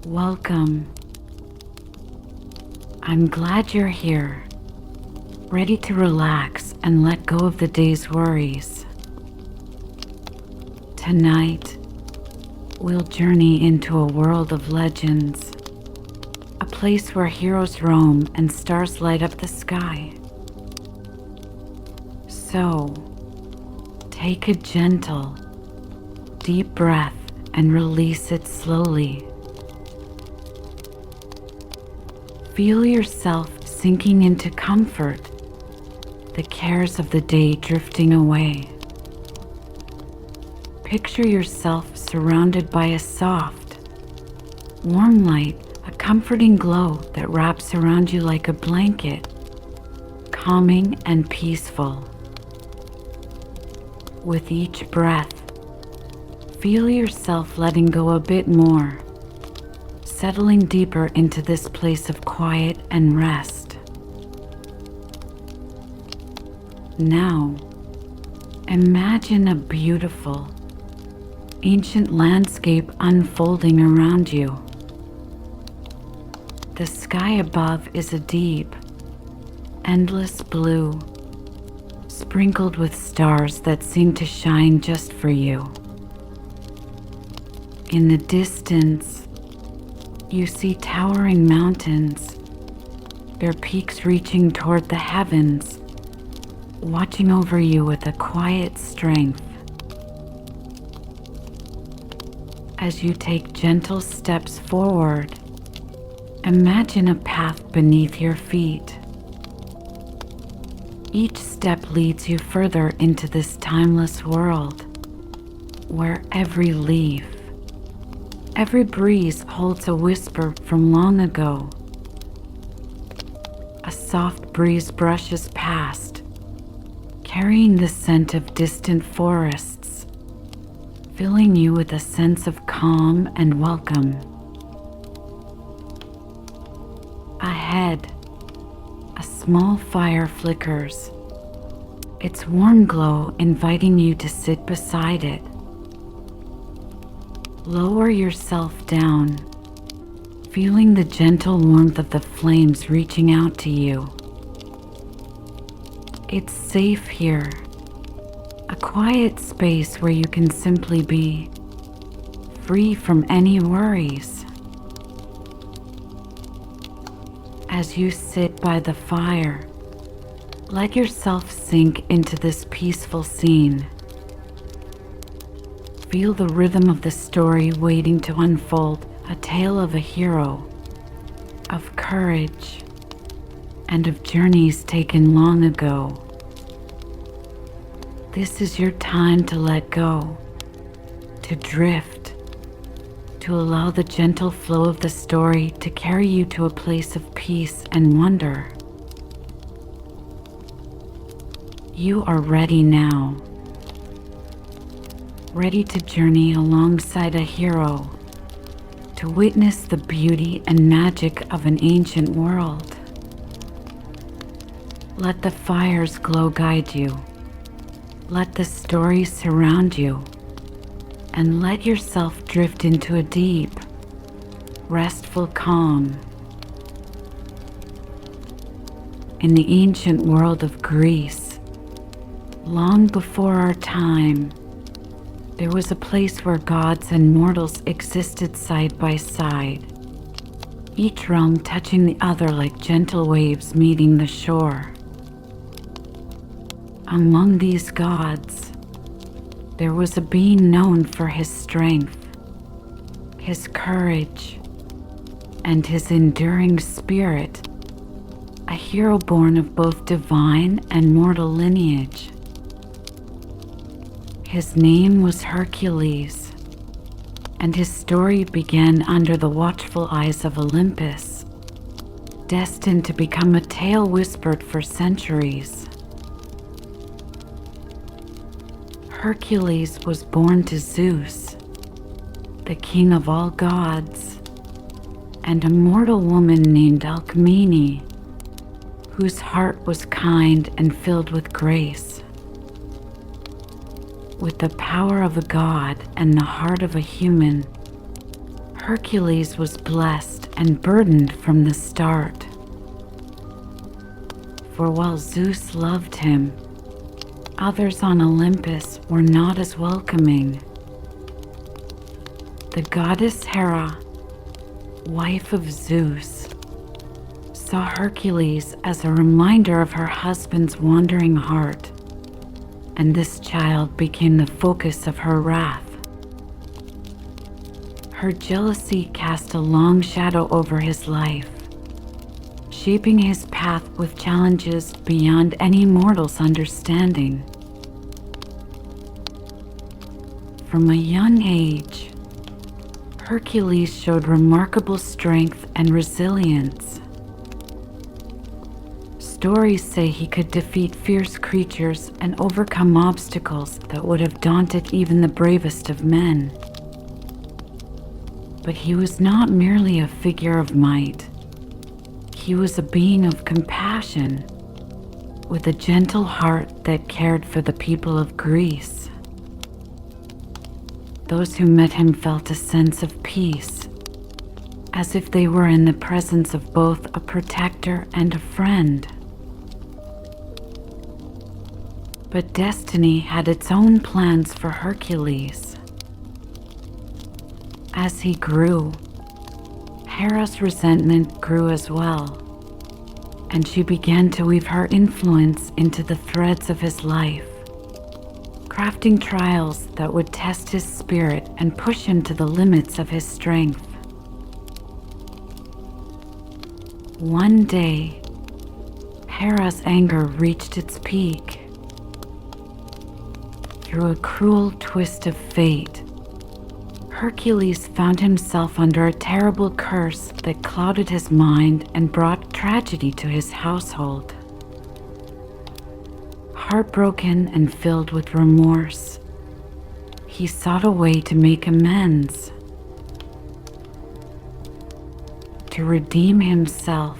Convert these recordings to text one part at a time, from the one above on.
Welcome. I'm glad you're here, ready to relax and let go of the day's worries. Tonight, we'll journey into a world of legends, a place where heroes roam and stars light up the sky. So, take a gentle, deep breath and release it slowly. Feel yourself sinking into comfort, the cares of the day drifting away. Picture yourself surrounded by a soft, warm light, a comforting glow that wraps around you like a blanket, calming and peaceful. With each breath, feel yourself letting go a bit more, settling deeper into this place of quiet and rest. Now, imagine a beautiful, ancient landscape unfolding around you. The sky above is a deep, endless blue, sprinkled with stars that seem to shine just for you. In the distance, you see towering mountains, their peaks reaching toward the heavens, watching over you with a quiet strength. As you take gentle steps forward, imagine a path beneath your feet. Each step leads you further into this timeless world, where every leaf, every breeze holds a whisper from long ago. A soft breeze brushes past, carrying the scent of distant forests, filling you with a sense of calm and welcome. Ahead, a small fire flickers, its warm glow inviting you to sit beside it. Lower yourself down, feeling the gentle warmth of the flames reaching out to you. It's safe here, a quiet space where you can simply be, free from any worries. As you sit by the fire, let yourself sink into this peaceful scene. Feel the rhythm of the story waiting to unfold, a tale of a hero, of courage, and of journeys taken long ago. This is your time to let go, to drift, to allow the gentle flow of the story to carry you to a place of peace and wonder. You are ready now. Ready to journey alongside a hero, to witness the beauty and magic of an ancient world. Let the fire's glow guide you. Let the story surround you, and let yourself drift into a deep, restful calm. In the ancient world of Greece, long before our time, there was a place where gods and mortals existed side by side, each realm touching the other like gentle waves meeting the shore. Among these gods, there was a being known for his strength, his courage, and his enduring spirit, a hero born of both divine and mortal lineage. His name was Hercules, and his story began under the watchful eyes of Olympus, destined to become a tale whispered for centuries. Hercules was born to Zeus, the king of all gods, and a mortal woman named Alcmene, whose heart was kind and filled with grace. With the power of a god and the heart of a human, Hercules was blessed and burdened from the start. For while Zeus loved him, others on Olympus were not as welcoming. The goddess Hera, wife of Zeus, saw Hercules as a reminder of her husband's wandering heart, and this child became the focus of her wrath. Her jealousy cast a long shadow over his life, shaping his path with challenges beyond any mortal's understanding. From a young age, Hercules showed remarkable strength and resilience. Stories say he could defeat fierce creatures and overcome obstacles that would have daunted even the bravest of men. But he was not merely a figure of might. He was a being of compassion, with a gentle heart that cared for the people of Greece. Those who met him felt a sense of peace, as if they were in the presence of both a protector and a friend. But destiny had its own plans for Hercules. As he grew, Hera's resentment grew as well, and she began to weave her influence into the threads of his life, crafting trials that would test his spirit and push him to the limits of his strength. One day, Hera's anger reached its peak. Through a cruel twist of fate, Hercules found himself under a terrible curse that clouded his mind and brought tragedy to his household. Heartbroken and filled with remorse, he sought a way to make amends. To redeem himself,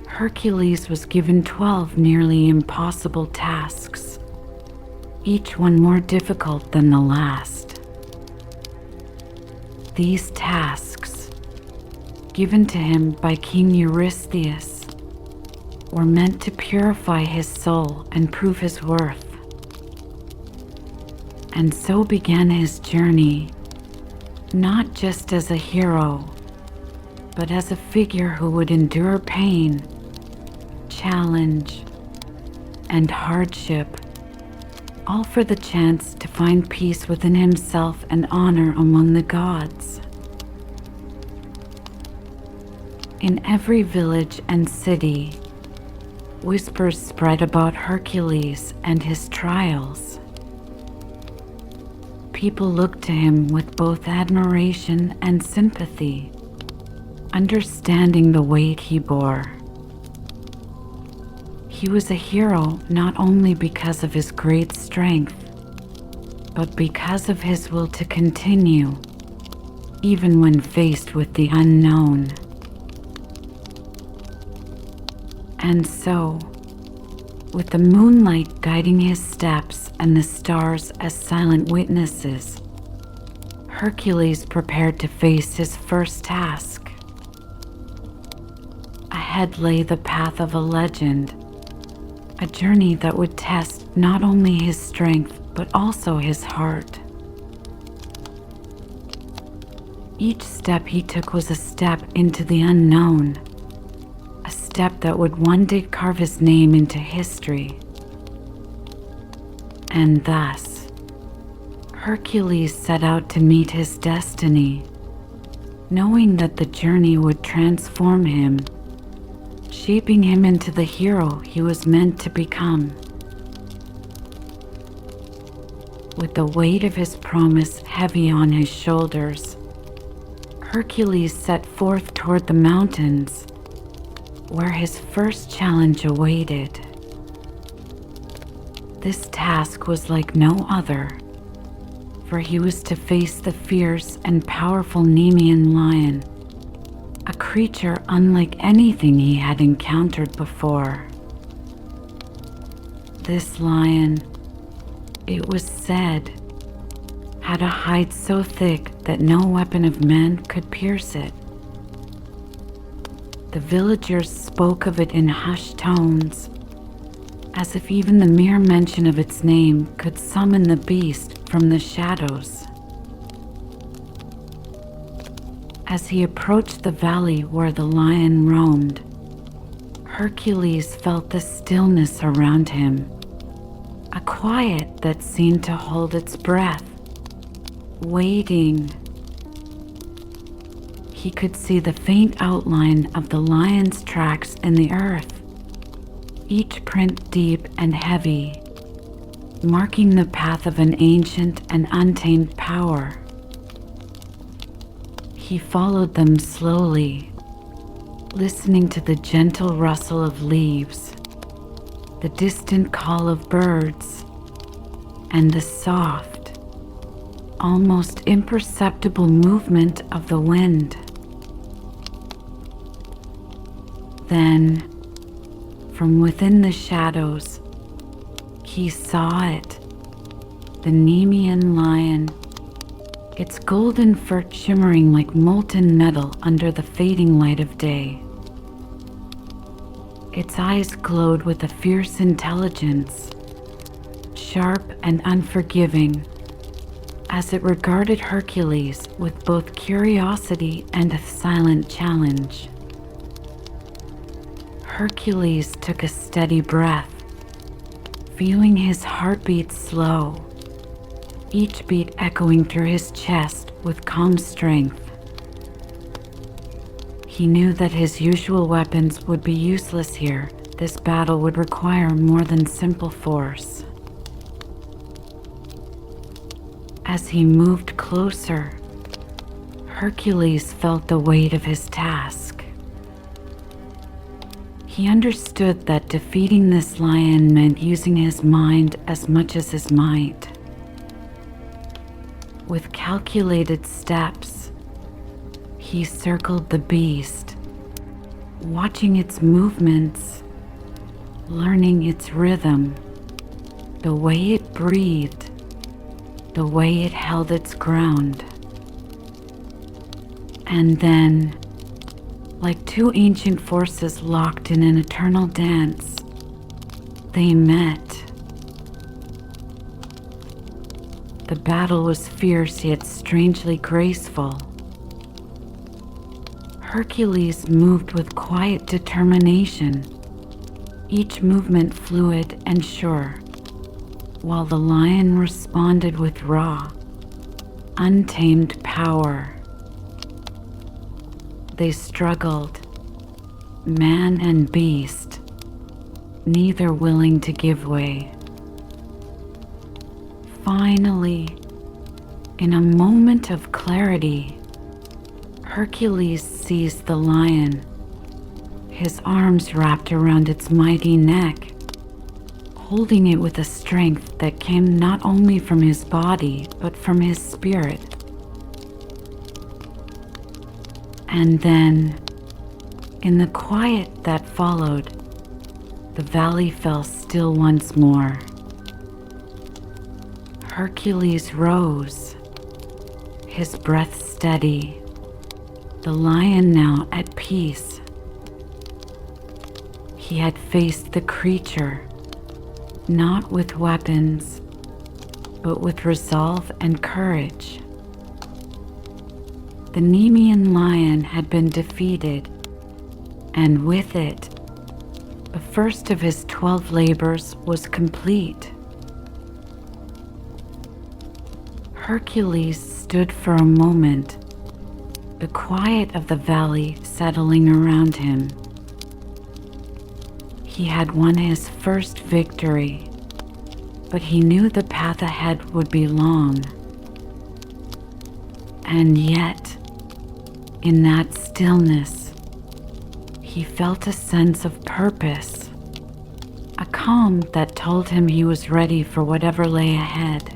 Hercules was given 12 nearly impossible tasks, each one more difficult than the last. These tasks, given to him by King Eurystheus, were meant to purify his soul and prove his worth. And so began his journey, not just as a hero, but as a figure who would endure pain, challenge, and hardship, all for the chance to find peace within himself and honor among the gods. In every village and city, whispers spread about Hercules and his trials. People looked to him with both admiration and sympathy, understanding the weight he bore. He was a hero not only because of his great strength, but because of his will to continue, even when faced with the unknown. And so, with the moonlight guiding his steps and the stars as silent witnesses, Hercules prepared to face his first task. Ahead lay the path of a legend, a journey that would test not only his strength but also his heart. Each step he took was a step into the unknown, a step that would one day carve his name into history. And thus, Hercules set out to meet his destiny, knowing that the journey would transform him, shaping him into the hero he was meant to become. With the weight of his promise heavy on his shoulders, Hercules set forth toward the mountains, where his first challenge awaited. This task was like no other, for he was to face the fierce and powerful Nemean lion, a creature unlike anything he had encountered before. This lion, it was said, had a hide so thick that no weapon of man could pierce it. The villagers spoke of it in hushed tones, as if even the mere mention of its name could summon the beast from the shadows. As he approached the valley where the lion roamed, Hercules felt the stillness around him, a quiet that seemed to hold its breath, waiting. He could see the faint outline of the lion's tracks in the earth, each print deep and heavy, marking the path of an ancient and untamed power. He followed them slowly, listening to the gentle rustle of leaves, the distant call of birds, and the soft, almost imperceptible movement of the wind. Then, from within the shadows, he saw it, the Nemean lion, its golden fur shimmering like molten metal under the fading light of day. Its eyes glowed with a fierce intelligence, sharp and unforgiving, as it regarded Hercules with both curiosity and a silent challenge. Hercules took a steady breath, feeling his heartbeat slow, each beat echoing through his chest with calm strength. He knew that his usual weapons would be useless here. This battle would require more than simple force. As he moved closer, Hercules felt the weight of his task. He understood that defeating this lion meant using his mind as much as his might. With calculated steps, he circled the beast, watching its movements, learning its rhythm, the way it breathed, the way it held its ground. And then, like two ancient forces locked in an eternal dance, they met. The battle was fierce yet strangely graceful. Hercules moved with quiet determination, each movement fluid and sure, while the lion responded with raw, untamed power. They struggled, man and beast, neither willing to give way. Finally, in a moment of clarity, Hercules seized the lion, his arms wrapped around its mighty neck, holding it with a strength that came not only from his body, but from his spirit. And then, in the quiet that followed, the valley fell still once more. Hercules rose, his breath steady, the lion now at peace. He had faced the creature, not with weapons, but with resolve and courage. The Nemean lion had been defeated, and with it, the first of his 12 labors was complete. Hercules stood for a moment, the quiet of the valley settling around him. He had won his first victory, but he knew the path ahead would be long. And yet, in that stillness, he felt a sense of purpose, a calm that told him he was ready for whatever lay ahead.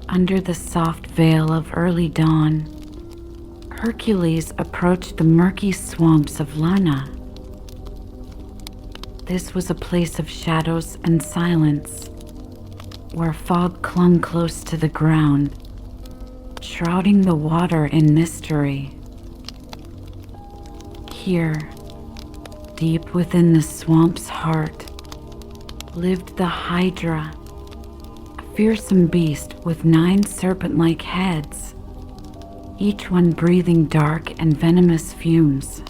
Under the soft veil of early dawn, Hercules approached the murky swamps of Luna. This was a place of shadows and silence, where fog clung close to the ground, shrouding the water in mystery. Here, deep within the swamp's heart, lived the Hydra, a fearsome beast with 9 serpent-like heads, each one breathing dark and venomous fumes.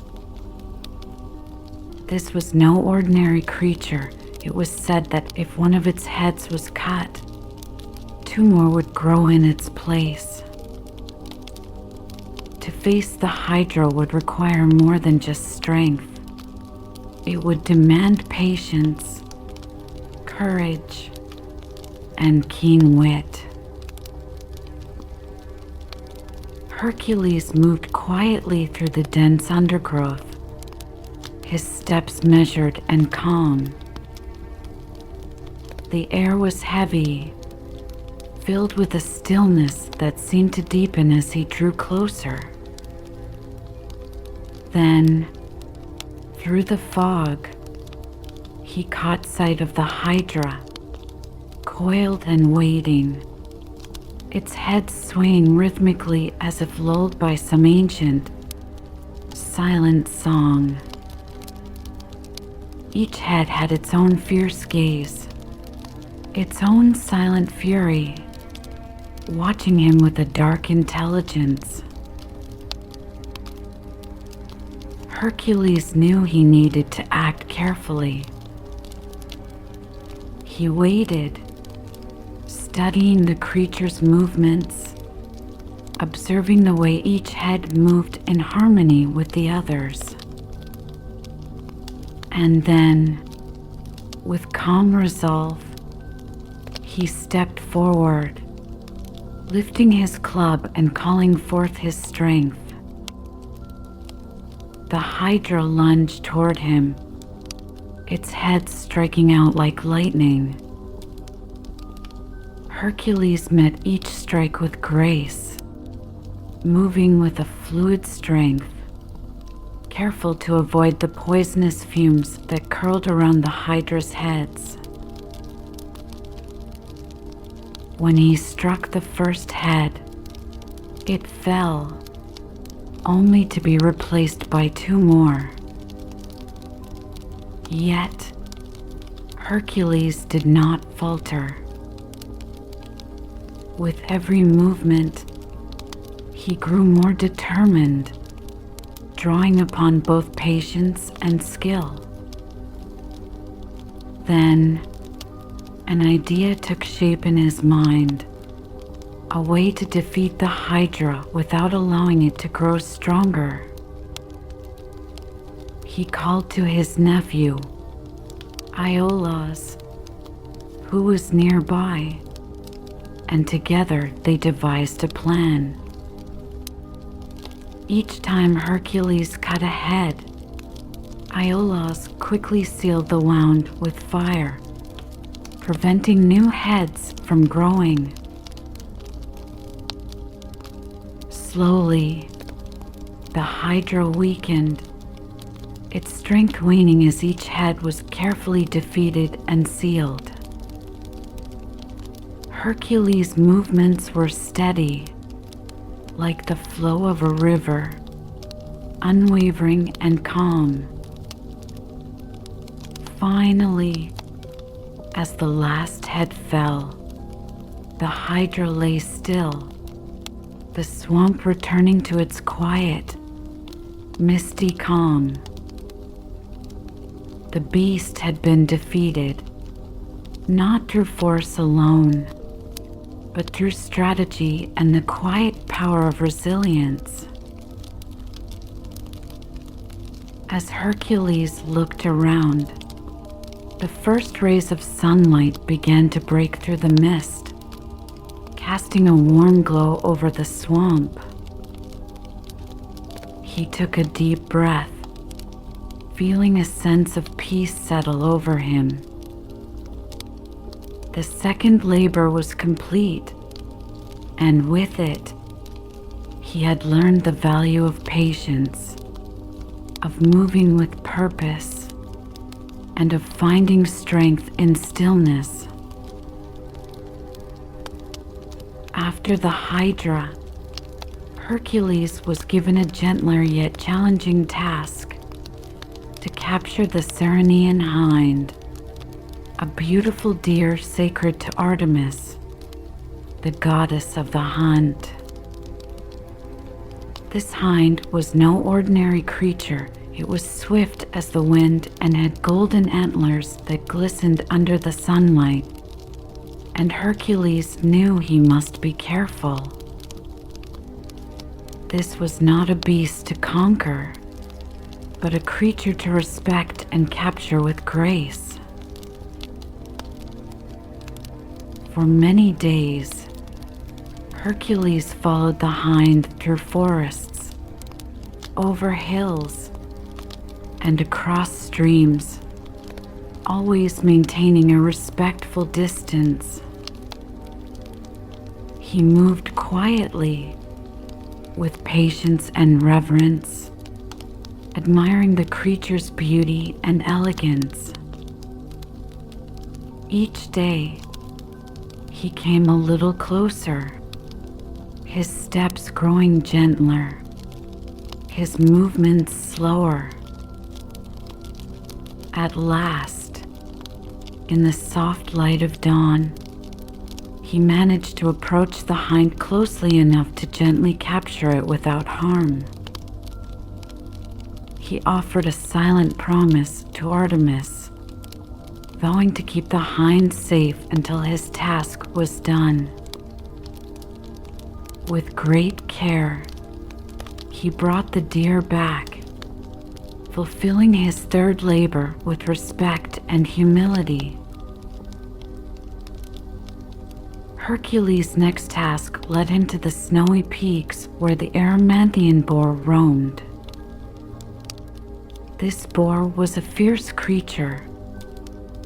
This was no ordinary creature. It was said that if one of its heads was cut, 2 more would grow in its place. To face the Hydra would require more than just strength. It would demand patience, courage, and keen wit. Hercules moved quietly through the dense undergrowth, his steps measured and calm. The air was heavy, filled with a stillness that seemed to deepen as he drew closer. Then, through the fog, he caught sight of the Hydra, coiled and waiting, its head swaying rhythmically as if lulled by some ancient, silent song. Each head had its own fierce gaze, its own silent fury, watching him with a dark intelligence. Hercules knew he needed to act carefully. He waited, studying the creature's movements, observing the way each head moved in harmony with the others. And then, with calm resolve, he stepped forward, lifting his club and calling forth his strength. The Hydra lunged toward him, its head striking out like lightning. Hercules met each strike with grace, moving with a fluid strength, careful to avoid the poisonous fumes that curled around the Hydra's heads. When he struck the first head, it fell, only to be replaced by 2 more. Yet, Hercules did not falter. With every movement, he grew more determined, drawing upon both patience and skill. Then, an idea took shape in his mind, a way to defeat the Hydra without allowing it to grow stronger. He called to his nephew, Iolaus, who was nearby, and together they devised a plan. Each time Hercules cut a head, Iolaus quickly sealed the wound with fire, preventing new heads from growing. Slowly, the Hydra weakened, its strength waning as each head was carefully defeated and sealed. Hercules' movements were steady, like the flow of a river, unwavering and calm. Finally, as the last head fell, the Hydra lay still, the swamp returning to its quiet, misty calm. The beast had been defeated, not through force alone, but through strategy and the quiet power of resilience. As Hercules looked around, the first rays of sunlight began to break through the mist, casting a warm glow over the swamp. He took a deep breath, feeling a sense of peace settle over him. The second labor was complete, and with it, he had learned the value of patience, of moving with purpose, and of finding strength in stillness. After the Hydra, Hercules was given a gentler yet challenging task to capture the serene hind, a beautiful deer sacred to Artemis, the goddess of the hunt. This hind was no ordinary creature. It was swift as the wind and had golden antlers that glistened under the sunlight, and Hercules knew he must be careful. This was not a beast to conquer, but a creature to respect and capture with grace. For many days, Hercules followed the hind through forests, over hills, and across streams, always maintaining a respectful distance. He moved quietly, with patience and reverence, admiring the creature's beauty and elegance. Each day, he came a little closer, his steps growing gentler, his movements slower. At last, in the soft light of dawn, he managed to approach the hind closely enough to gently capture it without harm. He offered a silent promise to Artemis, vowing to keep the hind safe until his task was done. With great care, he brought the deer back, fulfilling his third labor with respect and humility. Hercules' next task led him to the snowy peaks where the Erymanthian boar roamed. This boar was a fierce creature,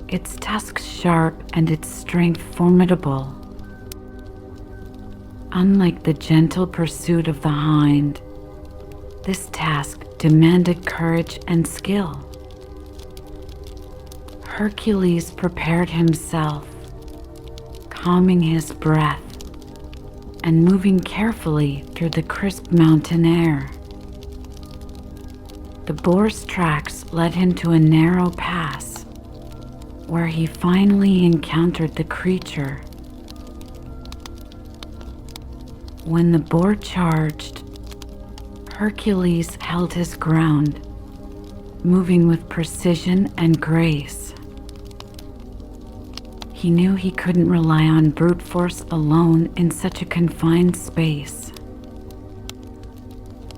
its tusks sharp and its strength formidable. Unlike the gentle pursuit of the hind, this task demanded courage and skill. Hercules prepared himself, calming his breath and moving carefully through the crisp mountain air. The boar's tracks led him to a narrow pass, where he finally encountered the creature. When the boar charged, Hercules held his ground, moving with precision and grace. He knew he couldn't rely on brute force alone in such a confined space.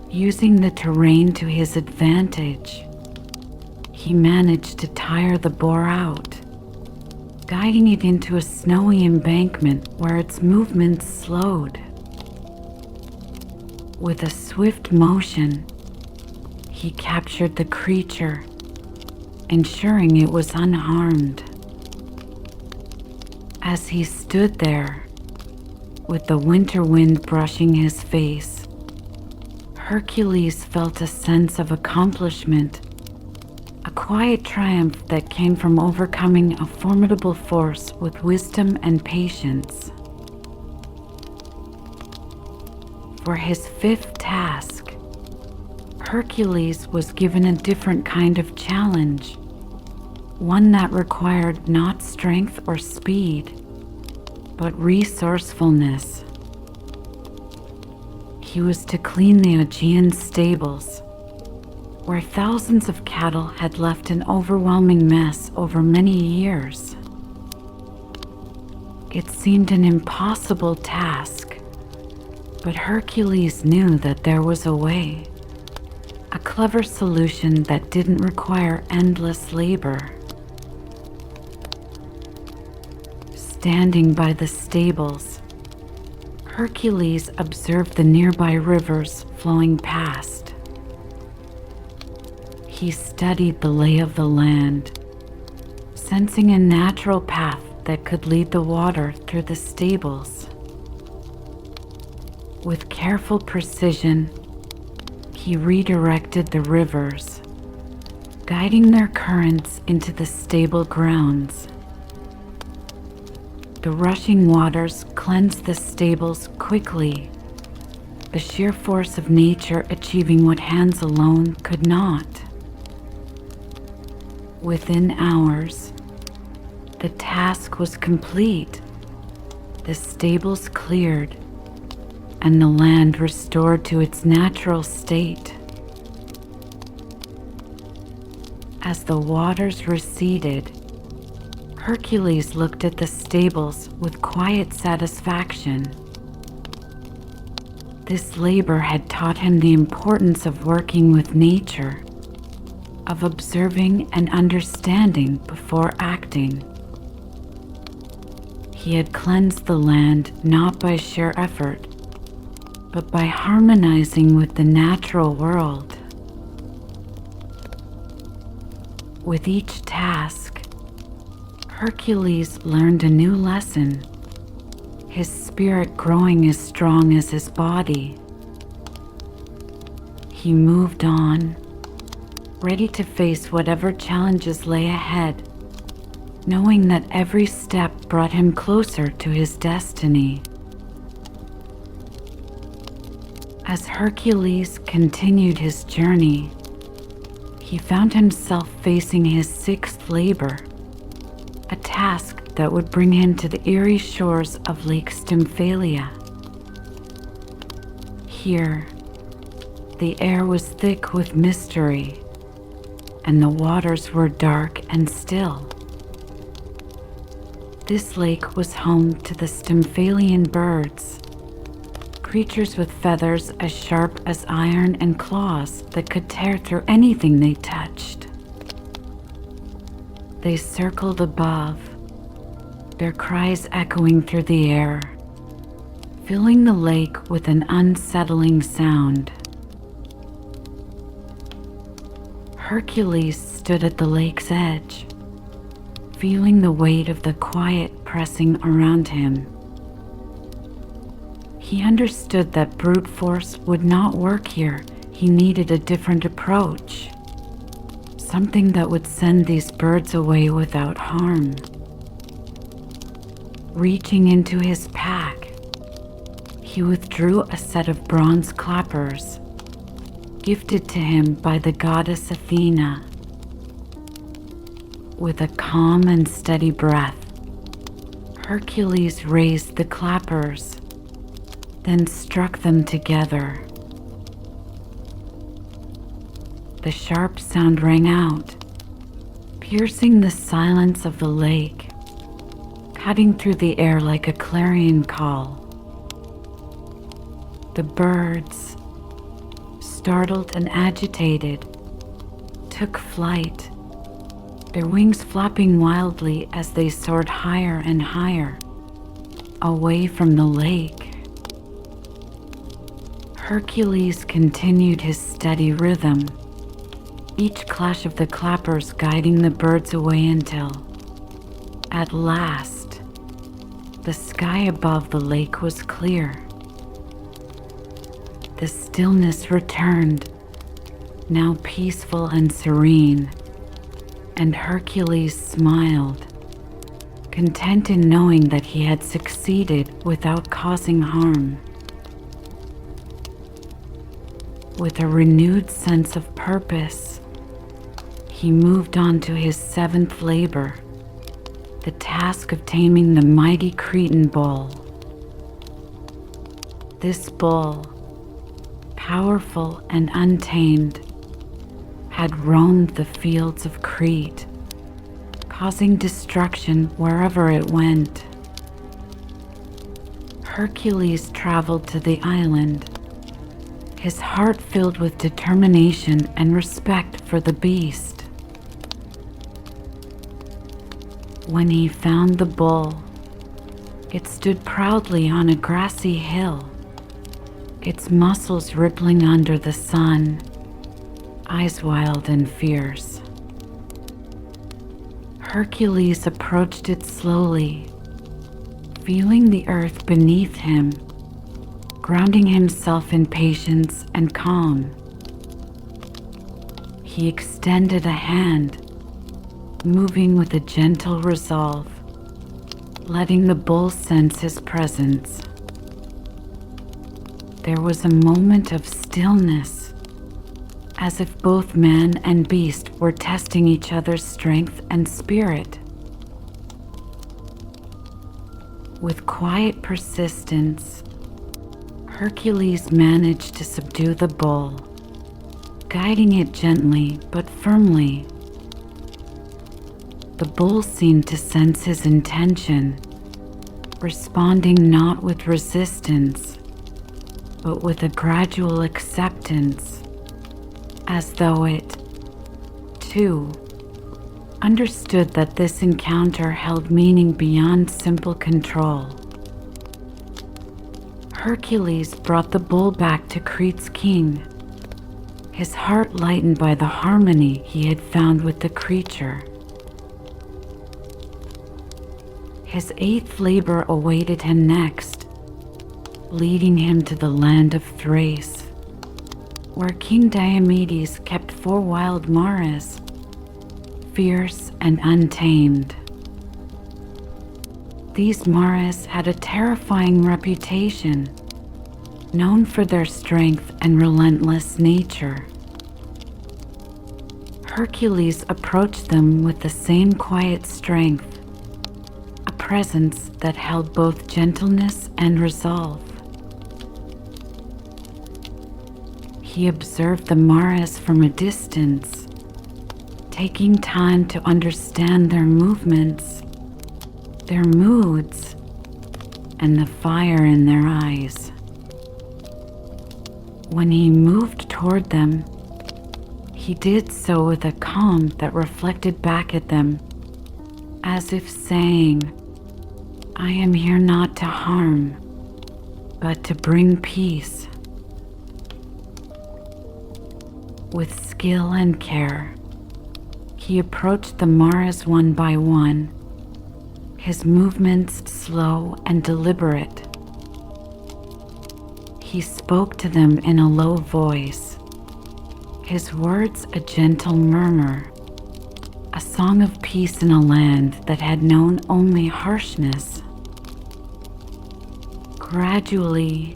Using the terrain to his advantage, he managed to tire the boar out, guiding it into a snowy embankment where its movements slowed. With a swift motion, he captured the creature, ensuring it was unharmed. As he stood there, with the winter wind brushing his face, Hercules felt a sense of accomplishment, a quiet triumph that came from overcoming a formidable force with wisdom and patience. For his fifth task, Hercules was given a different kind of challenge, one that required not strength or speed, but resourcefulness. He was to clean the Aegean stables, where thousands of cattle had left an overwhelming mess over many years. It seemed an impossible task, but Hercules knew that there was a way, a clever solution that didn't require endless labor. Standing by the stables, Hercules observed the nearby rivers flowing past. He studied the lay of the land, sensing a natural path that could lead the water through the stables. With careful precision, he redirected the rivers, guiding their currents into the stable grounds. The rushing waters cleansed the stables quickly, the sheer force of nature achieving what hands alone could not. Within hours, the task was complete, the stables cleared, and the land restored to its natural state. As the waters receded, Hercules looked at the stables with quiet satisfaction. This labor had taught him the importance of working with nature, of observing and understanding before acting. He had cleansed the land not by sheer effort, but by harmonizing with the natural world. With each task, Hercules learned a new lesson, his spirit growing as strong as his body. He moved on, ready to face whatever challenges lay ahead, knowing that every step brought him closer to his destiny. As Hercules continued his journey, he found himself facing his sixth labor, a task that would bring him to the eerie shores of Lake Stymphalia. Here, the air was thick with mystery, and the waters were dark and still. This lake was home to the Stymphalian birds, creatures with feathers as sharp as iron and claws that could tear through anything they touched. They circled above, their cries echoing through the air, filling the lake with an unsettling sound. Hercules stood at the lake's edge, feeling the weight of the quiet pressing around him. He understood that brute force would not work here. He needed a different approach, something that would send these birds away without harm. Reaching into his pack, he withdrew a set of bronze clappers, gifted to him by the goddess Athena. With a calm and steady breath, Hercules raised the clappers, then struck them together. The sharp sound rang out, piercing the silence of the lake, cutting through the air like a clarion call. The birds, startled and agitated, took flight, their wings flapping wildly as they soared higher and higher, away from the lake. Hercules continued his steady rhythm, each clash of the clappers guiding the birds away until, at last, the sky above the lake was clear. The stillness returned, now peaceful and serene, and Hercules smiled, content in knowing that he had succeeded without causing harm. With a renewed sense of purpose, he moved on to his seventh labor, the task of taming the mighty Cretan bull. This bull, powerful and untamed, had roamed the fields of Crete, causing destruction wherever it went. Hercules traveled to the island, his heart filled with determination and respect for the beast. When he found the bull, it stood proudly on a grassy hill, its muscles rippling under the sun, eyes wild and fierce. Hercules approached it slowly, feeling the earth beneath him, grounding himself in patience and calm. He extended a hand, moving with a gentle resolve, letting the bull sense his presence. There was a moment of stillness, as if both man and beast were testing each other's strength and spirit. With quiet persistence, Hercules managed to subdue the bull, guiding it gently but firmly. The bull seemed to sense his intention, responding not with resistance, but with a gradual acceptance, as though it, too, understood that this encounter held meaning beyond simple control. Hercules brought the bull back to Crete's king, his heart lightened by the harmony he had found with the creature. His eighth labor awaited him next, leading him to the land of Thrace, where King Diomedes kept 4 wild mares, fierce and untamed. These mares had a terrifying reputation, known for their strength and relentless nature. Hercules approached them with the same quiet strength, a presence that held both gentleness and resolve. He observed the mares from a distance, taking time to understand their movements, their moods, and the fire in their eyes. When he moved toward them, he did so with a calm that reflected back at them, as if saying, "I am here not to harm, but to bring peace." With skill and care, he approached the mares one by one, his movements slow and deliberate. He spoke to them in a low voice, his words a gentle murmur, a song of peace in a land that had known only harshness. Gradually,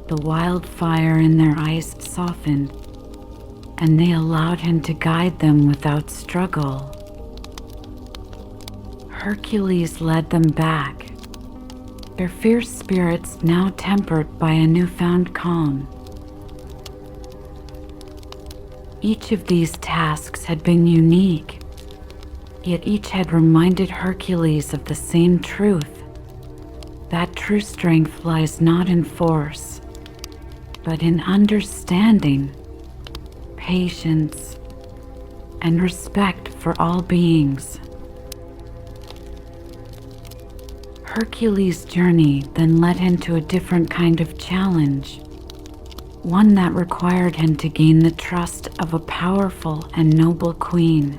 the wildfire in their eyes softened, and they allowed him to guide them without struggle. Hercules led them back, their fierce spirits now tempered by a newfound calm. Each of these tasks had been unique, yet each had reminded Hercules of the same truth, that true strength lies not in force, but in understanding, patience, and respect for all beings. Hercules' journey then led him to a different kind of challenge, one that required him to gain the trust of a powerful and noble queen.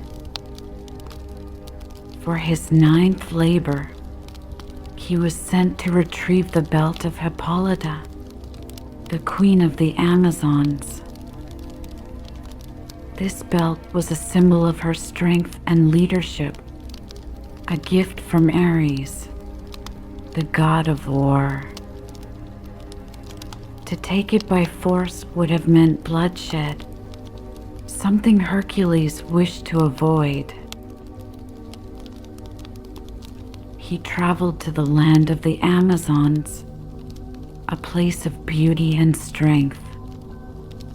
For his 9th labor, he was sent to retrieve the belt of Hippolyta, the queen of the Amazons. This belt was a symbol of her strength and leadership, a gift from Ares, the god of war. To take it by force would have meant bloodshed, something Hercules wished to avoid. He traveled to the land of the Amazons, a place of beauty and strength,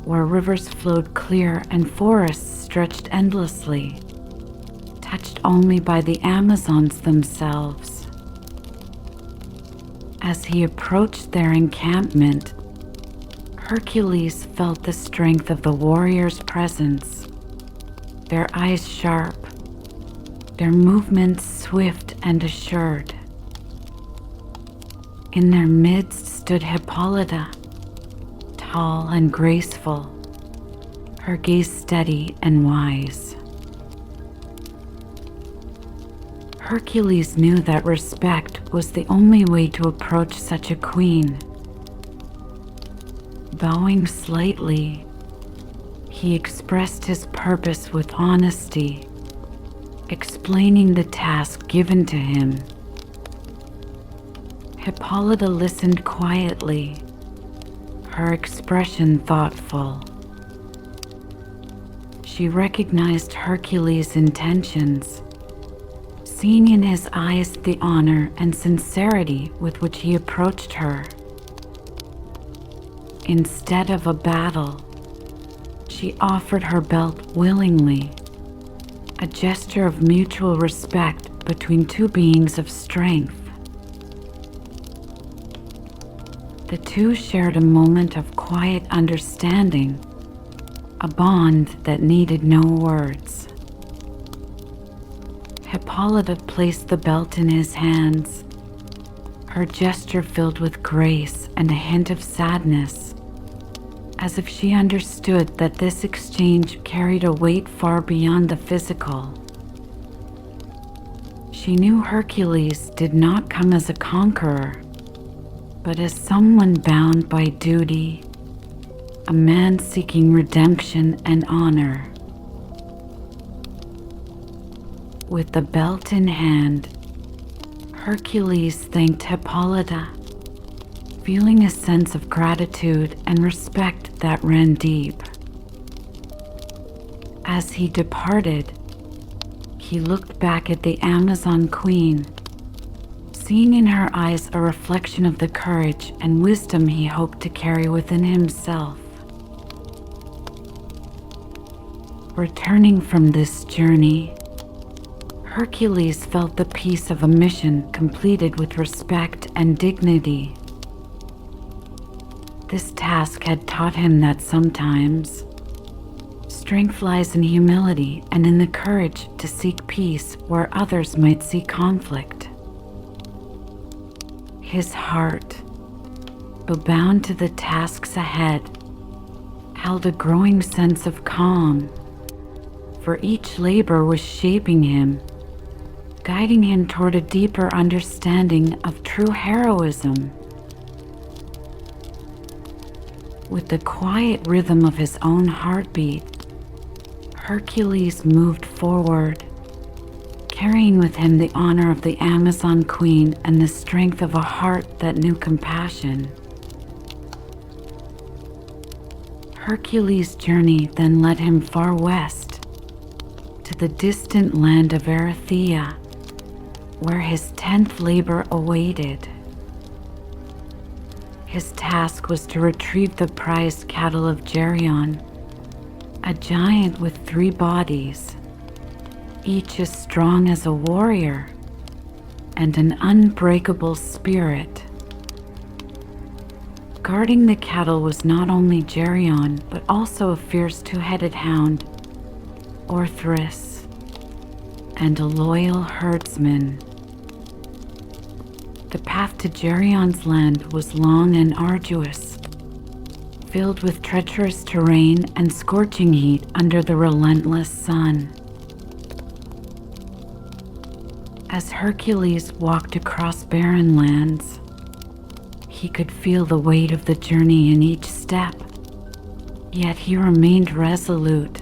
where rivers flowed clear and forests stretched endlessly, touched only by the Amazons themselves. As he approached their encampment, Hercules felt the strength of the warriors' presence, their eyes sharp, their movements swift and assured. In their midst stood Hippolyta, tall and graceful, her gaze steady and wise. Hercules knew that respect was the only way to approach such a queen. Bowing slightly, he expressed his purpose with honesty, explaining the task given to him, Hippolyta listened quietly, her expression thoughtful. She recognized Hercules' intentions, seeing in his eyes the honor and sincerity with which he approached her. Instead of a battle, she offered her belt willingly, a gesture of mutual respect between two beings of strength. The two shared a moment of quiet understanding, a bond that needed no words. Hippolyta placed the belt in his hands, her gesture filled with grace and a hint of sadness, as if she understood that this exchange carried a weight far beyond the physical. She knew Hercules did not come as a conqueror, but as someone bound by duty, a man seeking redemption and honor. With the belt in hand, Hercules thanked Hippolyta, feeling a sense of gratitude and respect that ran deep. As he departed, he looked back at the Amazon Queen, seeing in her eyes a reflection of the courage and wisdom he hoped to carry within himself. Returning from this journey, Hercules felt the peace of a mission completed with respect and dignity. This task had taught him that sometimes strength lies in humility and in the courage to seek peace where others might see conflict. His heart, though bound to the tasks ahead, held a growing sense of calm, for each labor was shaping him, guiding him toward a deeper understanding of true heroism. With the quiet rhythm of his own heartbeat, Hercules moved forward, carrying with him the honor of the Amazon Queen and the strength of a heart that knew compassion. Hercules' journey then led him far west, to the distant land of Erythea, where his 10th labor awaited. His task was to retrieve the prized cattle of Geryon, a giant with 3 bodies, each as strong as a warrior and an unbreakable spirit. Guarding the cattle was not only Geryon, but also a fierce 2-headed hound, Orthrus, and a loyal herdsman. The path to Geryon's land was long and arduous, filled with treacherous terrain and scorching heat under the relentless sun. As Hercules walked across barren lands, he could feel the weight of the journey in each step, yet he remained resolute,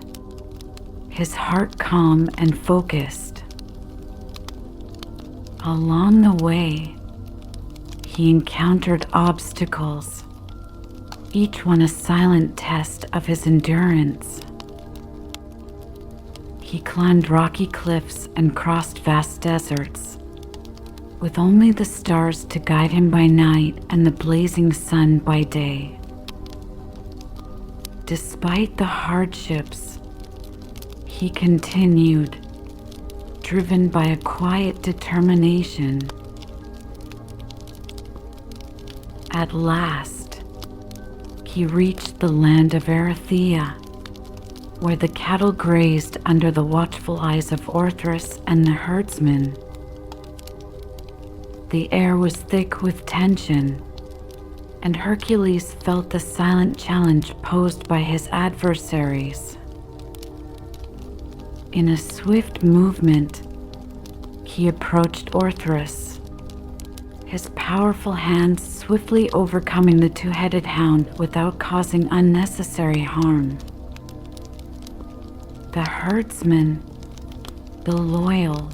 his heart calm and focused. Along the way, he encountered obstacles, each one a silent test of his endurance. He climbed rocky cliffs and crossed vast deserts, with only the stars to guide him by night and the blazing sun by day. Despite the hardships, he continued, driven by a quiet determination. At last, he reached the land of Erythea, where the cattle grazed under the watchful eyes of Orthrus and the herdsmen. The air was thick with tension, and Hercules felt the silent challenge posed by his adversaries. In a swift movement, he approached Orthrus, his powerful hands swiftly overcoming the 2-headed hound without causing unnecessary harm. The herdsman, the loyal,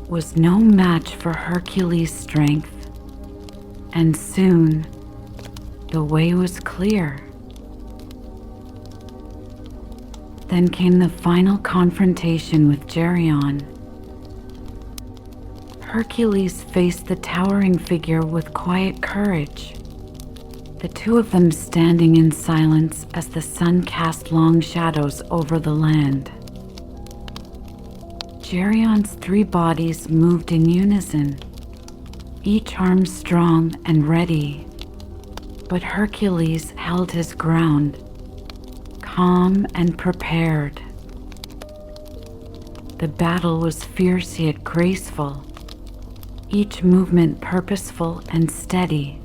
was no match for Hercules' strength, and soon the way was clear. Then came the final confrontation with Geryon. Hercules faced the towering figure with quiet courage, the two of them standing in silence as the sun cast long shadows over the land. Geryon's three bodies moved in unison, each arm strong and ready, but Hercules held his ground, calm and prepared. The battle was fierce yet graceful, each movement purposeful and steady.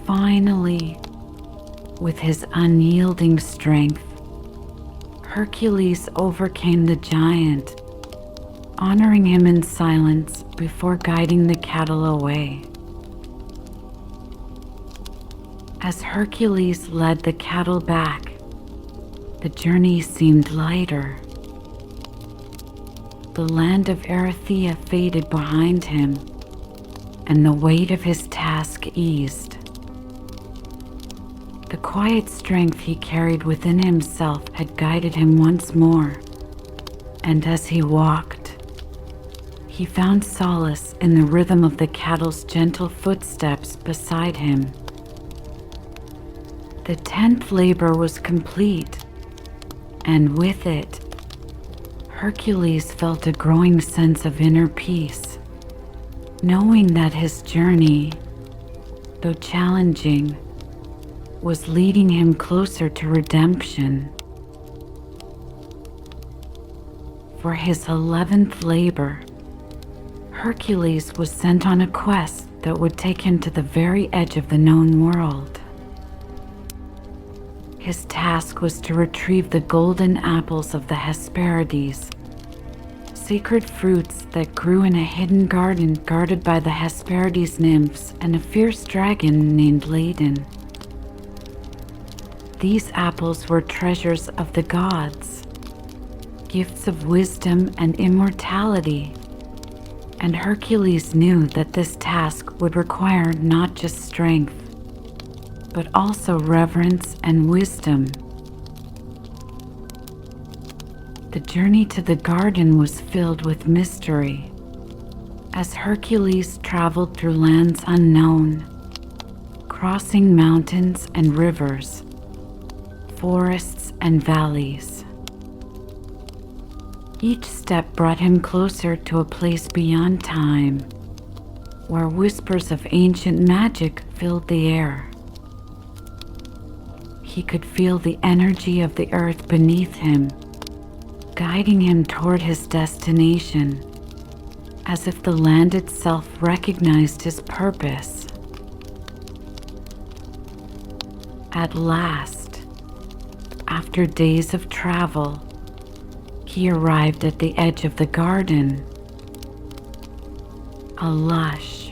Finally, with his unyielding strength, Hercules overcame the giant, honoring him in silence before guiding the cattle away. As Hercules led the cattle back, the journey seemed lighter. The land of Erythea faded behind him, and the weight of his task eased. The quiet strength he carried within himself had guided him once more, and as he walked, he found solace in the rhythm of the cattle's gentle footsteps beside him. The 10th labor was complete, and with it, Hercules felt a growing sense of inner peace, knowing that his journey, though challenging, was leading him closer to redemption. For his 11th labor, Hercules was sent on a quest that would take him to the very edge of the known world. His task was to retrieve the golden apples of the Hesperides, sacred fruits that grew in a hidden garden guarded by the Hesperides nymphs and a fierce dragon named Ladon. These apples were treasures of the gods, gifts of wisdom and immortality, and Hercules knew that this task would require not just strength, but also reverence and wisdom. The journey to the garden was filled with mystery. As Hercules traveled through lands unknown, crossing mountains and rivers, forests and valleys. Each step brought him closer to a place beyond time, where whispers of ancient magic filled the air. He could feel the energy of the earth beneath him, guiding him toward his destination, as if the land itself recognized his purpose. At last, after days of travel, he arrived at the edge of the garden. A lush,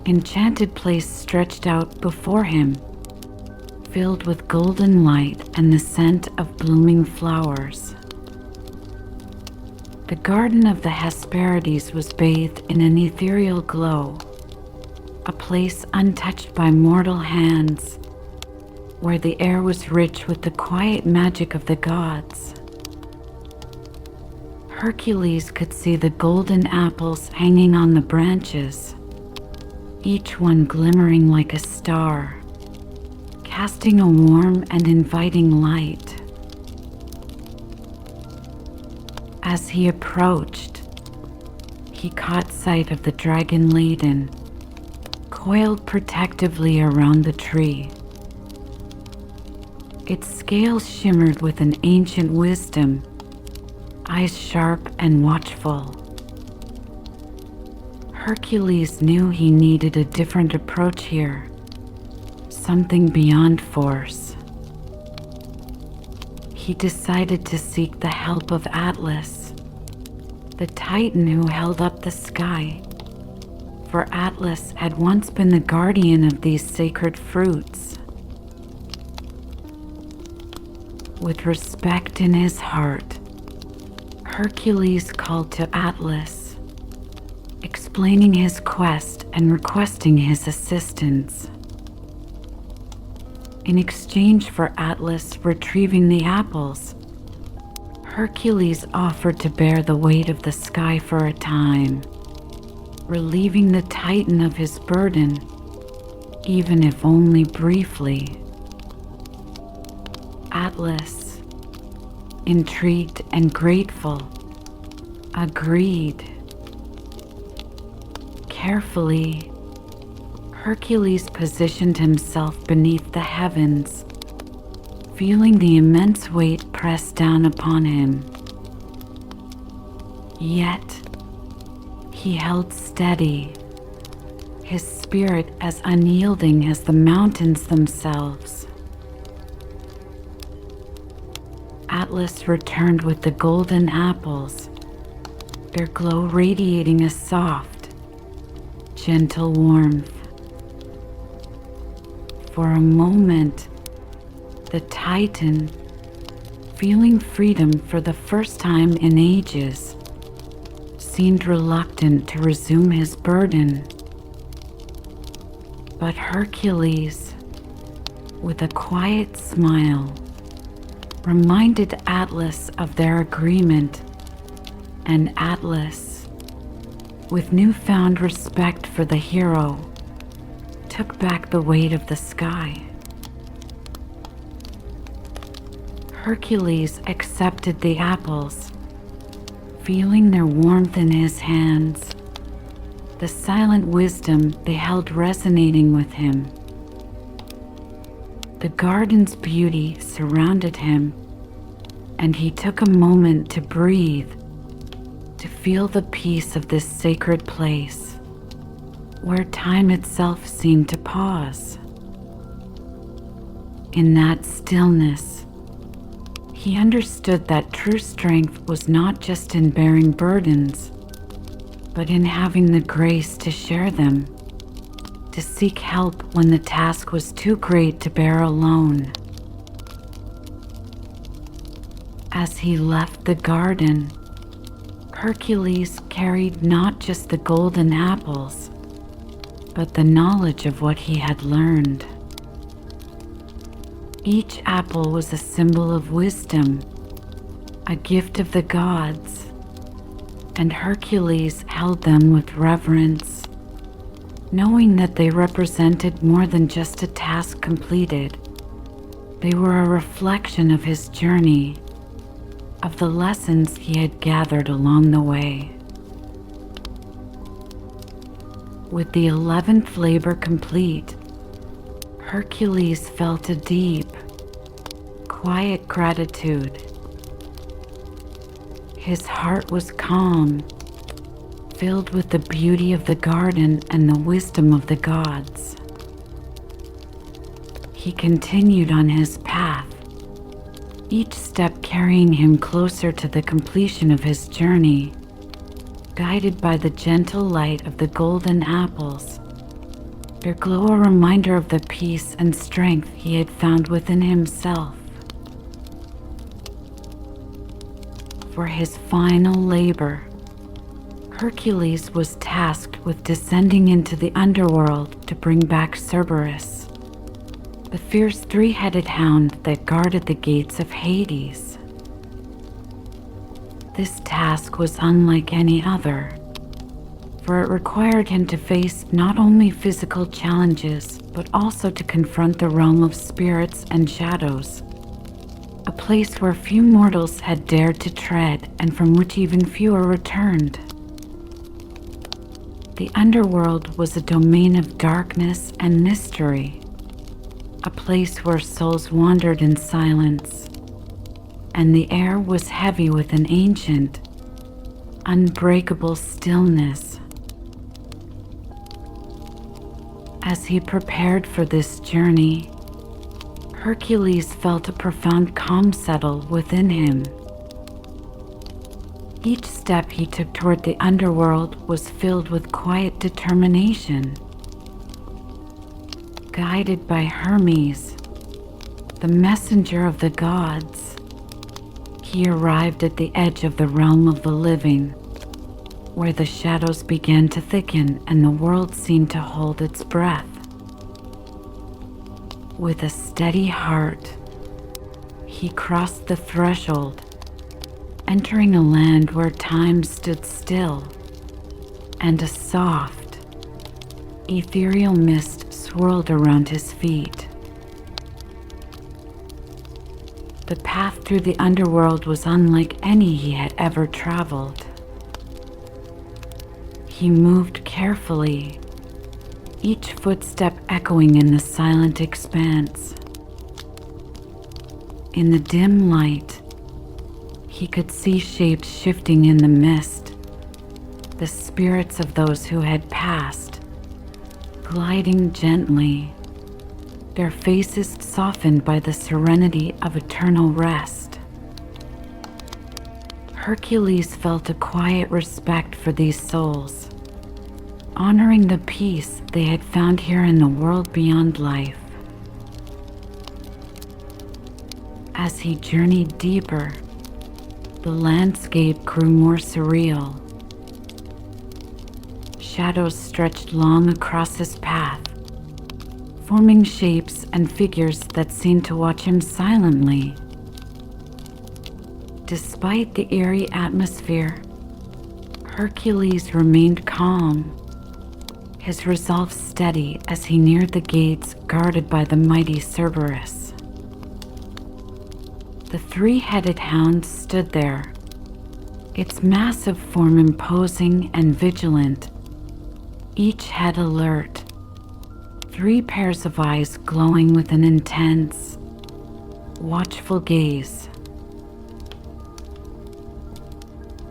enchanted place stretched out before him, filled with golden light and the scent of blooming flowers. The garden of the Hesperides was bathed in an ethereal glow, a place untouched by mortal hands, where the air was rich with the quiet magic of the gods. Hercules could see the golden apples hanging on the branches, each one glimmering like a star, casting a warm and inviting light. As he approached, he caught sight of the dragon Ladon, coiled protectively around the tree. Its scales shimmered with an ancient wisdom, eyes sharp and watchful. Hercules knew he needed a different approach here, something beyond force. He decided to seek the help of Atlas, the titan who held up the sky, for Atlas had once been the guardian of these sacred fruits. With respect in his heart, Hercules called to Atlas, explaining his quest and requesting his assistance. In exchange for Atlas retrieving the apples, Hercules offered to bear the weight of the sky for a time, relieving the Titan of his burden, even if only briefly. Atlas, intrigued and grateful, agreed. Carefully, Hercules positioned himself beneath the heavens, feeling the immense weight press down upon him. Yet, he held steady, his spirit as unyielding as the mountains themselves. Atlas returned with the golden apples, their glow radiating a soft, gentle warmth. For a moment, the Titan, feeling freedom for the first time in ages, seemed reluctant to resume his burden. But Hercules, with a quiet smile, reminded Atlas of their agreement, and Atlas, with newfound respect for the hero, took back the weight of the sky. Hercules accepted the apples, feeling their warmth in his hands, the silent wisdom they held resonating with him. The garden's beauty surrounded him, and he took a moment to breathe, to feel the peace of this sacred place, where time itself seemed to pause. In that stillness, he understood that true strength was not just in bearing burdens, but in having the grace to share them, to seek help when the task was too great to bear alone. As he left the garden, Hercules carried not just the golden apples, but the knowledge of what he had learned. Each apple was a symbol of wisdom, a gift of the gods, and Hercules held them with reverence, knowing that they represented more than just a task completed. They were a reflection of his journey, of the lessons he had gathered along the way. With the 11th labor complete, Hercules felt a deep, quiet gratitude. His heart was calm, filled with the beauty of the garden and the wisdom of the gods. He continued on his path, each step carrying him closer to the completion of his journey, guided by the gentle light of the golden apples, their glow a reminder of the peace and strength he had found within himself. For his final labor, Hercules was tasked with descending into the Underworld to bring back Cerberus, the fierce three-headed hound that guarded the gates of Hades. This task was unlike any other, for it required him to face not only physical challenges, but also to confront the realm of spirits and shadows, a place where few mortals had dared to tread and from which even fewer returned. The Underworld was a domain of darkness and mystery, a place where souls wandered in silence, and the air was heavy with an ancient, unbreakable stillness. As he prepared for this journey, Hercules felt a profound calm settle within him. Each step he took toward the Underworld was filled with quiet determination. Guided by Hermes, the messenger of the gods, he arrived at the edge of the realm of the living, where the shadows began to thicken and the world seemed to hold its breath. With a steady heart, he crossed the threshold, entering a land where time stood still and a soft, ethereal mist swirled around his feet. The path through the underworld was unlike any he had ever traveled. He moved carefully, each footstep echoing in the silent expanse. In the dim light, he could see shapes shifting in the mist, the spirits of those who had passed, gliding gently, their faces softened by the serenity of eternal rest. Hercules felt a quiet respect for these souls, honoring the peace they had found here in the world beyond life. As he journeyed deeper, the landscape grew more surreal. Shadows stretched long across his path, forming shapes and figures that seemed to watch him silently. Despite the eerie atmosphere, Hercules remained calm, his resolve steady as he neared the gates guarded by the mighty Cerberus. The three-headed hound stood there, its massive form imposing and vigilant, each head alert, 3 pairs of eyes glowing with an intense, watchful gaze.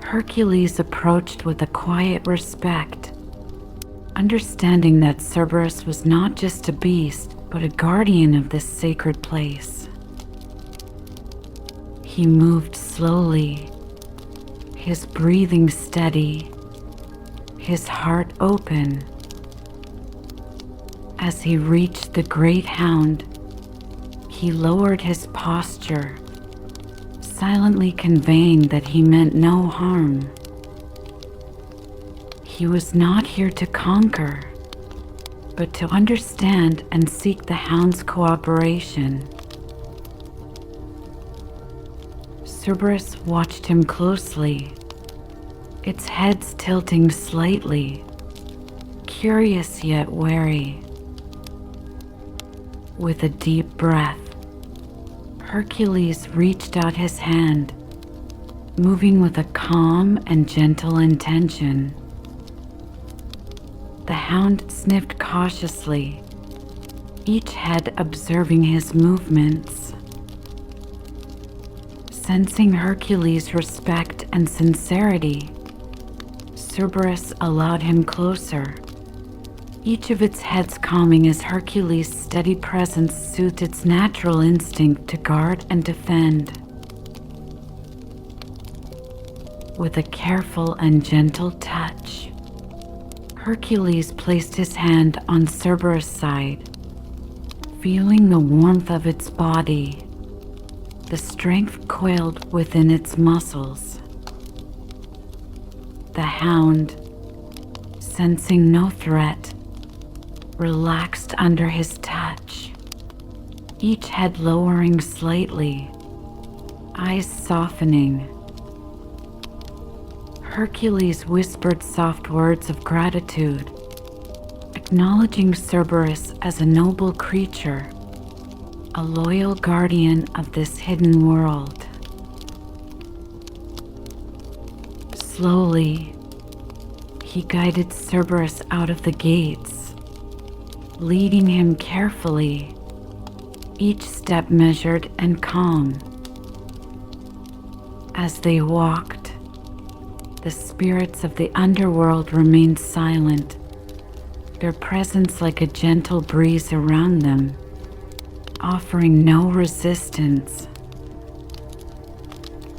Hercules approached with a quiet respect, understanding that Cerberus was not just a beast, but a guardian of this sacred place. He moved slowly, his breathing steady, his heart open. As he reached the great hound, he lowered his posture, silently conveying that he meant no harm. He was not here to conquer, but to understand and seek the hound's cooperation. Cerberus watched him closely, its head tilting slightly, curious yet wary. With a deep breath, Hercules reached out his hand, moving with a calm and gentle intention. The hound sniffed cautiously, each head observing his movements. Sensing Hercules' respect and sincerity, Cerberus allowed him closer, each of its heads calming as Hercules' steady presence soothed its natural instinct to guard and defend. With a careful and gentle touch, Hercules placed his hand on Cerberus' side, feeling the warmth of its body, the strength coiled within its muscles. The hound, sensing no threat, relaxed under his touch, each head lowering slightly, eyes softening. Hercules whispered soft words of gratitude, acknowledging Cerberus as a noble creature, a loyal guardian of this hidden world. Slowly, he guided Cerberus out of the gates, leading him carefully, each step measured and calm. As they walked, the spirits of the underworld remained silent, their presence like a gentle breeze around them, offering no resistance.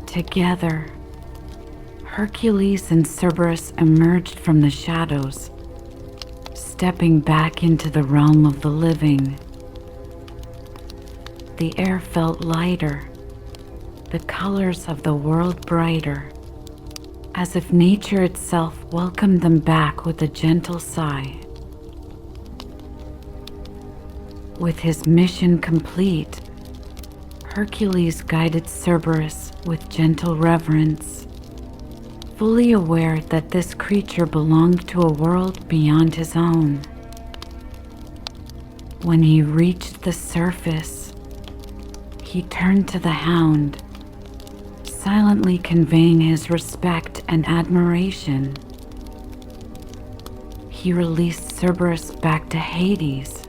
Together, Hercules and Cerberus emerged from the shadows, stepping back into the realm of the living. The air felt lighter, the colors of the world brighter, as if nature itself welcomed them back with a gentle sigh. With his mission complete, Hercules guided Cerberus with gentle reverence, fully aware that this creature belonged to a world beyond his own. When he reached the surface, he turned to the hound, silently conveying his respect and admiration. He released Cerberus back to Hades,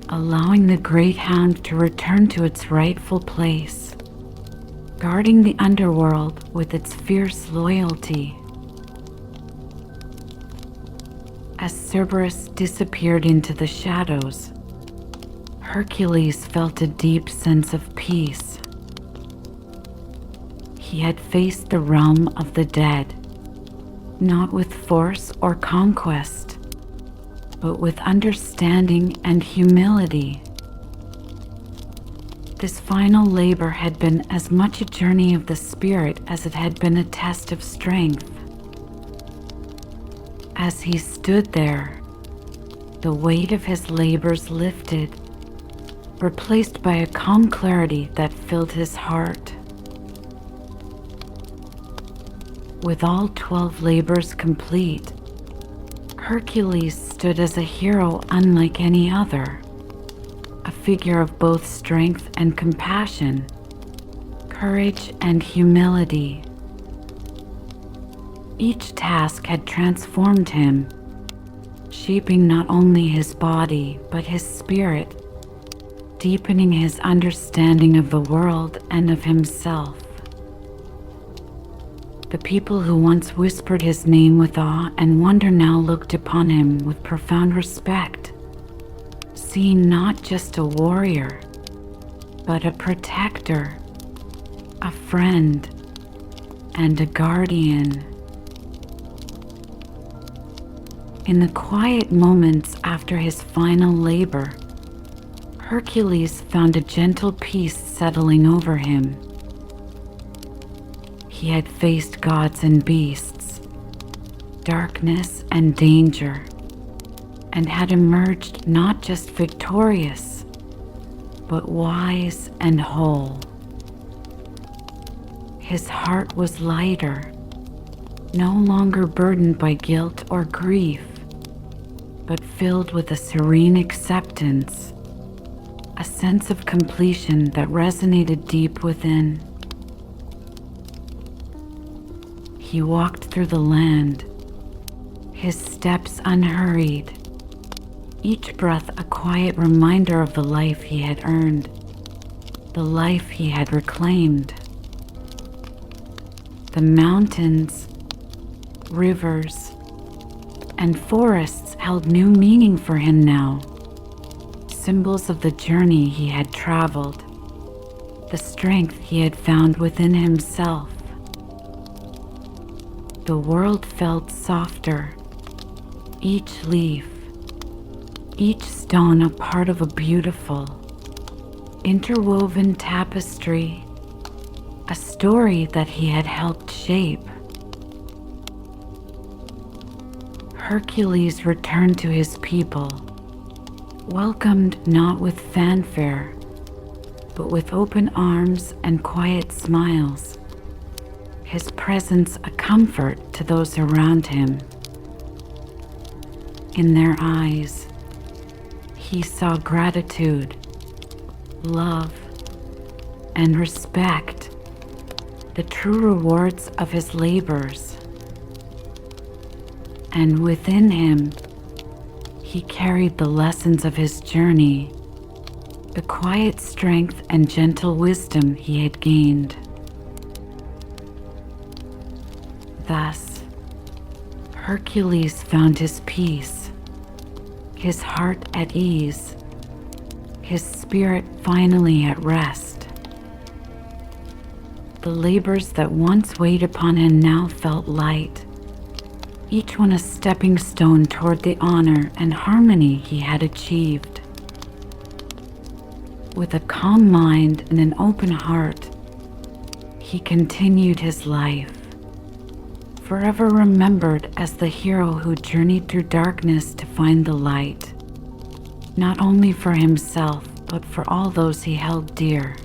allowing the great hound to return to its rightful place, guarding the underworld with its fierce loyalty. As Cerberus disappeared into the shadows, Hercules felt a deep sense of peace. He had faced the realm of the dead, not with force or conquest, but with understanding and humility. This final labor had been as much a journey of the spirit as it had been a test of strength. As he stood there, the weight of his labors lifted, replaced by a calm clarity that filled his heart. With all 12 labors complete, Hercules stood as a hero unlike any other, a figure of both strength and compassion, courage and humility. Each task had transformed him, shaping not only his body but his spirit, deepening his understanding of the world and of himself. The people who once whispered his name with awe and wonder now looked upon him with profound respect, seeing not just a warrior, but a protector, a friend, and a guardian. In the quiet moments after his final labor, Hercules found a gentle peace settling over him. He had faced gods and beasts, darkness and danger, and had emerged not just victorious, but wise and whole. His heart was lighter, no longer burdened by guilt or grief, but filled with a serene acceptance, a sense of completion that resonated deep within. He walked through the land, his steps unhurried, each breath a quiet reminder of the life he had earned, the life he had reclaimed. The mountains, rivers, and forests held new meaning for him now, symbols of the journey he had traveled, the strength he had found within himself. The world felt softer, each leaf, each stone a part of a beautiful, interwoven tapestry, a story that he had helped shape. Hercules returned to his people, welcomed not with fanfare, but with open arms and quiet smiles, his presence a comfort to those around him. In their eyes, he saw gratitude, love, and respect, the true rewards of his labors. And within him, he carried the lessons of his journey, the quiet strength and gentle wisdom he had gained. Thus, Hercules found his peace, his heart at ease, his spirit finally at rest. The labors that once weighed upon him now felt light, each one a stepping stone toward the honor and harmony he had achieved. With a calm mind and an open heart, he continued his life, forever remembered as the hero who journeyed through darkness to find the light, not only for himself, but for all those he held dear.